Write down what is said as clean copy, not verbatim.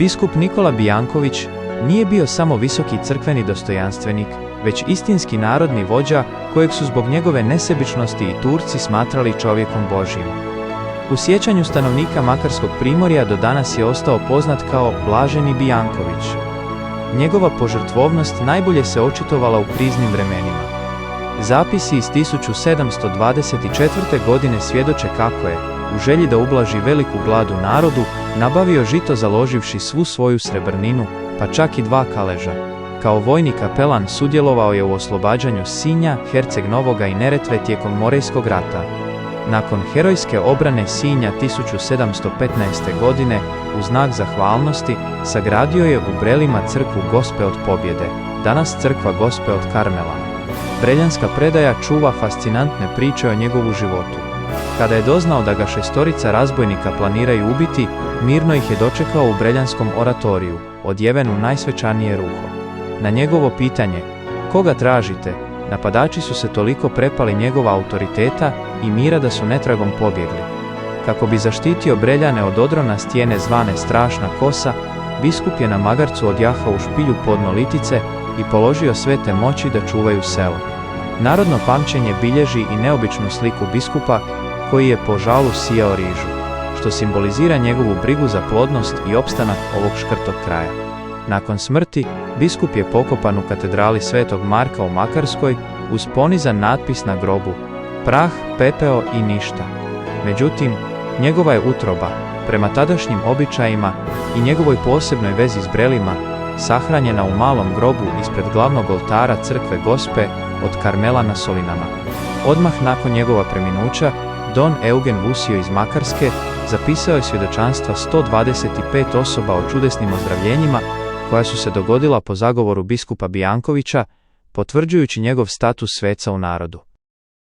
Biskup Nikola Bijanković nije bio samo visoki crkveni dostojanstvenik, već istinski narodni vođa kojeg su zbog njegove nesebičnosti i Turci smatrali čovjekom Božjim. U sjećanju stanovnika Makarskog primorja do danas je ostao poznat kao Blaženi Bijanković. Njegova požrtvovnost najbolje se očitovala u kriznim vremenima. Zapisi iz 1724. godine svjedoče kako je, u želji da ublaži veliku glad u narodu, nabavio žito založivši svu svoju srebrninu, pa čak i 2 kaleža. Kao vojni kapelan sudjelovao je u oslobađanju Sinja, Herceg Novoga i Neretve tijekom Morejskog rata. Nakon herojske obrane Sinja 1715. godine, u znak zahvalnosti, sagradio je u Brelima crkvu Gospe od Pobjede, danas crkva Gospe od Karmela. Breljanska predaja čuva fascinantne priče o njegovu životu. Kada je doznao da ga 6 razbojnika planiraju ubiti, mirno ih je dočekao u Breljanskom oratoriju, odjeven u najsvečanije ruho. Na njegovo pitanje, koga tražite, napadači su se toliko prepali njegova autoriteta i mira da su netragom pobjegli. Kako bi zaštitio Breljane od odrona stijene zvane Strašna kosa, biskup je na magarcu odjahao u špilju podno litice i položio svete moći da čuvaju selo. Narodno pamćenje bilježi i neobičnu sliku biskupa koji je po žalu sijao rižu, što simbolizira njegovu brigu za plodnost i opstanak ovog škrtog kraja. Nakon smrti, biskup je pokopan u katedrali Svetog Marka u Makarskoj uz ponizan natpis na grobu: prah, pepeo i ništa. Međutim, njegova je utroba, prema tadašnjim običajima i njegovoj posebnoj vezi s Brelima, sahranjena u malom grobu ispred glavnog oltara crkve Gospe od Karmela na Solinama. Odmah nakon njegova preminuća, Don Eugen Vusio iz Makarske zapisao je svjedočanstva 125 osoba o čudesnim ozdravljenjima koja su se dogodila po zagovoru biskupa Bijankovića, potvrđujući njegov status sveca u narodu.